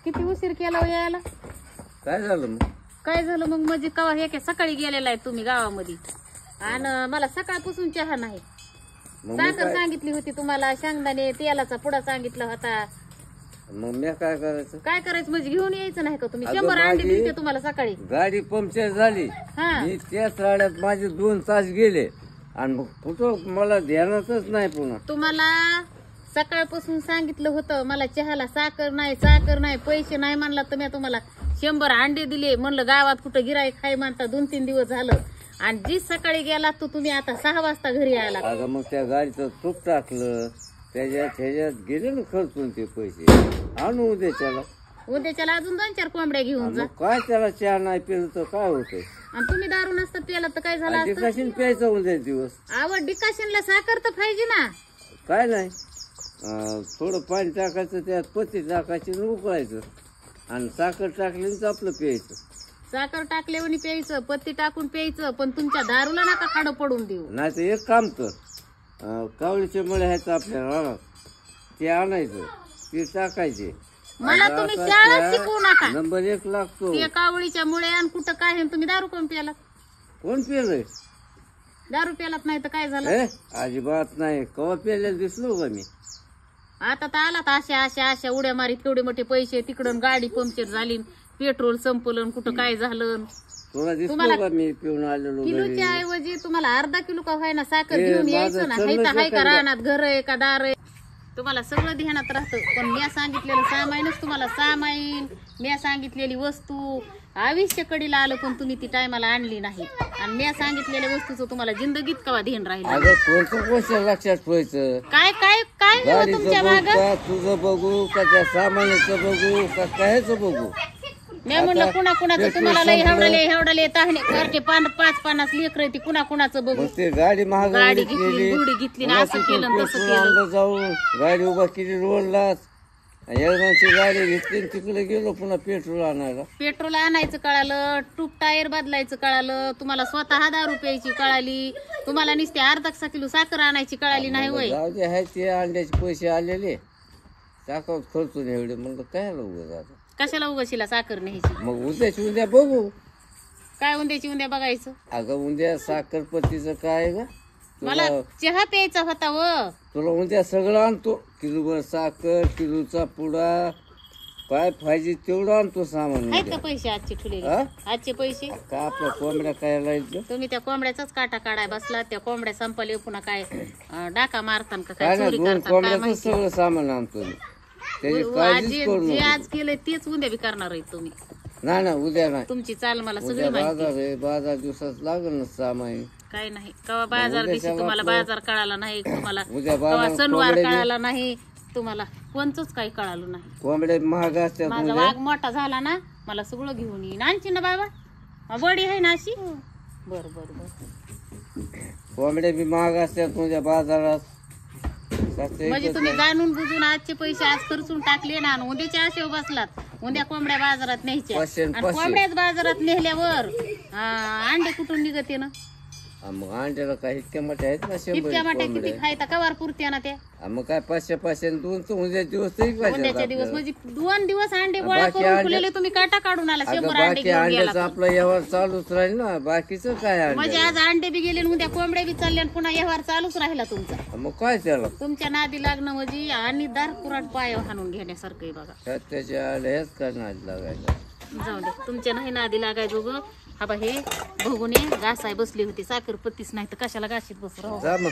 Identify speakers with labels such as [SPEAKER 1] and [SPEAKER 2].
[SPEAKER 1] किती उशीर केला हो यायला?
[SPEAKER 2] काय झालं मग?
[SPEAKER 1] काय झालं मग म्हणजे कवा हे सकाळी गेलेला आहे तुम्ही गावामध्ये आणि मला सकाळपासून चहा नाही. साखर सांगितली होती तुम्हाला, शेंगदाणे तेलाचा पुडा सांगितला होता.
[SPEAKER 2] मग मी काय करायचं?
[SPEAKER 1] काय करायचं म्हणजे घेऊन यायचं नाही का तुम्ही? 100 अंडे दिले तुम्हाला सकाळी.
[SPEAKER 2] गाडी पंक्चर झाली, मी त्याच राड्यात माझे 2 तास गेले आणि मग कुठं मला ध्यानातच नाही. पुन्हा
[SPEAKER 1] तुम्हाला सकाळपासून सांगितलं होतं मला चहाला साखर नाही पैसे नाही म्हणला तर मी तुम्हाला 100 अंडे दिले. म्हणलं गावात कुठं गिराईक खाय म्हणता 2-3 दिवस झालं. आणि जी सकाळी गेला तो तुम्ही आता 6 वाजता घरी आला.
[SPEAKER 2] अगं मग त्या गाडीचं तूप टाकलं, त्याच्यात गेले ना खर्चून ते पैसे. आणू उद्याच्याला अजून 2-4 कोंबड्या घेऊन जा. काय त्याला चहा नाही पिलं तर काय होतंय?
[SPEAKER 1] आणि तुम्ही दारू नसता प्याला तर काय झालं?
[SPEAKER 2] डिकाशन प्यायचं उद्या दिवस.
[SPEAKER 1] आवड डिकाशनला साखर तर पाहिजे ना.
[SPEAKER 2] काय नाही, थोडं पाणी टाकायचं, त्यात पत्ती टाकायची आणि उकळायचं आणि साखर टाकली तर आपलं प्यायचं.
[SPEAKER 1] साखर टाकल्यावर प्यायचं, पत्ती टाकून प्यायचं, पण तुमच्या दारूला नका खाडं पडून देऊ.
[SPEAKER 2] नाही तर एक काम कर, कावळीचे मळे आहेत आपल्या रानात, ते आणायचं, ते टाकायचे.
[SPEAKER 1] मला तुम्ही शाळा शिकवू नका.
[SPEAKER 2] नंबर 1 लागतो.
[SPEAKER 1] ते कावळीच्या मुळे आणि कुठं काय आहे, तुम्ही दारू कोण प्याला?
[SPEAKER 2] कोण पेलय?
[SPEAKER 1] दारू प्यालात नाही तर काय झालं?
[SPEAKER 2] अजिबात नाही. कवा पेल्याला दिसलो का मी?
[SPEAKER 1] आता तर आलात अशा उड्या मारीत, केवढे मोठे पैसे तिकडून, गाडी पंक्चर झाली, पेट्रोल संपलं, कुठं काय झालं.
[SPEAKER 2] तुला दिसलो का मी पिऊन आलेलो?
[SPEAKER 1] किलोच्या ऐवजी तुम्हाला अर्धा किलो का व्हायना साखर घेऊन यायचं ना. हाय का रानात घर आहे का दार आहे? तुम्हाला सगळं ध्यानात राहतं. पण मी सांगितलेलं सामानच तुम्हाला सामाईन, मी सांगितलेली वस्तू आयुष्यकडीला आलं पण तुम्ही ती टायमाला आणली नाही. आणि मी सांगितलेल्या वस्तूचं तुम्हाला जिंदगीत कवा ध्यान राहील?
[SPEAKER 2] अगं कोणतं गोष्ट लक्षात ठेवायचं?
[SPEAKER 1] काय काय काय तुमच्या मागं?
[SPEAKER 2] तुझं बघू का त्या सामानाचं बघू का कायचं बघू?
[SPEAKER 1] मी म्हणलं कुणाचं तुम्हाला लय हेवडाले ताहणे करते 5-50 लेकर ती कुणाचं बघू.
[SPEAKER 2] ते गाडी महाग
[SPEAKER 1] गाडी घेतली, गुडी घेतली ना, असं केलं तसं केलं.
[SPEAKER 2] जाऊन गाडी उभा केली रोडलाच, एकदाची गाडी घेतली तिकडे गेलो पुन्हा पेट्रोल आणायला.
[SPEAKER 1] पेट्रोल आणायचं कळालं, टूप टायर बदलायचं कळालं, तुम्हाला स्वतः 10 रुपयाची कळाली, तुम्हाला नुसते अर्धा किलो साखर आणायची कळाली नाही होय.
[SPEAKER 2] जाऊ दे, आहे ते अंड्याचे पैसे आलेले टाकावत खर्चून एवढे. म्हणलं काय उगाच आता
[SPEAKER 1] कशाला उगाशीला साखर न्यायची?
[SPEAKER 2] मग उद्याची उद्या बघू.
[SPEAKER 1] काय उद्याची उद्या बघायचं?
[SPEAKER 2] अगं उद्या साखरपत्तीचं काय ग?
[SPEAKER 1] मला चहा प्यायचा होता व.
[SPEAKER 2] तुला उद्या सगळं आणतो, किलोभर साखर, किलोचा पुडा, काय पाहिजे तेवढं आणतो सामान.
[SPEAKER 1] आहेत का पैसे आजचे ठुले? आजचे पैसे
[SPEAKER 2] का आपल्या कोंबड्या काय लायचं?
[SPEAKER 1] तुम्ही त्या कोंबड्याचाच काटा काढाय बसला. त्या कोंबड्या संपले पुन्हा काय डाका मारतान का काय चोरी करतान काय
[SPEAKER 2] कोंबड्याचं सगळं सामान आणतो मी.
[SPEAKER 1] जे आज केलंय तेच उद्या बी करणार आहे तुम्ही.
[SPEAKER 2] नाही उद्या नाही.
[SPEAKER 1] तुमची चाल मला सगळी
[SPEAKER 2] बाजार आहे, बाजार दिवसात लागल ना सामान.
[SPEAKER 1] काय नाही कवा बाजार दिवशी तुम्हाला बाजार कळाला नाही, तुम्हाला कवा सणवार कळाला नाही, तुम्हाला कोणतंच काही कळालं नाही.
[SPEAKER 2] कोंबड्या महाग असतात.
[SPEAKER 1] माझा वाघ मोठा झाला ना मला सगळं घेऊन येईन. आणची ना बाबा, बडी आहे ना अशी. बर बर बर.
[SPEAKER 2] कोंबड्या बी महाग असतात तुझ्या बाजारात.
[SPEAKER 1] म्हणजे तुम्ही जाणून बुजून आजचे पैसे आज खर्चून टाकले ना, उद्याच्या आशेवर बसलात. उद्या कोंबड्या बाजारात न्यायच्या आणि कोंबड्याच बाजारात नेल्यावर अंडे कुठून निघते ना?
[SPEAKER 2] मग अंड्याला काय इतक्या मोठ्या आहेत ना? 100
[SPEAKER 1] इतक्या मोठ्या किती खायता कवार पुरते ना त्या?
[SPEAKER 2] मग काय 500 2 उद्या दिवस
[SPEAKER 1] उद्याच्या दिवस म्हणजे 2 दिवस अंडे गोळा करून ठेवलेले तुम्ही काटा काढून आला. 100 अंडे घेऊन गेला.
[SPEAKER 2] आपला व्यवहार चालूच राहील ना, बाकीचं काय?
[SPEAKER 1] म्हणजे आज अंडे बी गेले, उद्या कोंबड्या बी चालले, पुन्हा व्यवहार चालूच राहिला तुमचा.
[SPEAKER 2] मग काय त्याला
[SPEAKER 1] तुमच्या नादी लागणं म्हणजे आणि दार कुराट पाय हाणून घेण्यासारखं आहे बघा.
[SPEAKER 2] त्याच्या हेच काय नादी लागायला?
[SPEAKER 1] जाऊ दे, तुमच्या नाही नादी लागायचो ग. हा बा हे बघून घासाय बसली होती, साखर पत्तीच नाही तर कशाला घाशीत बसू.
[SPEAKER 2] जा मग.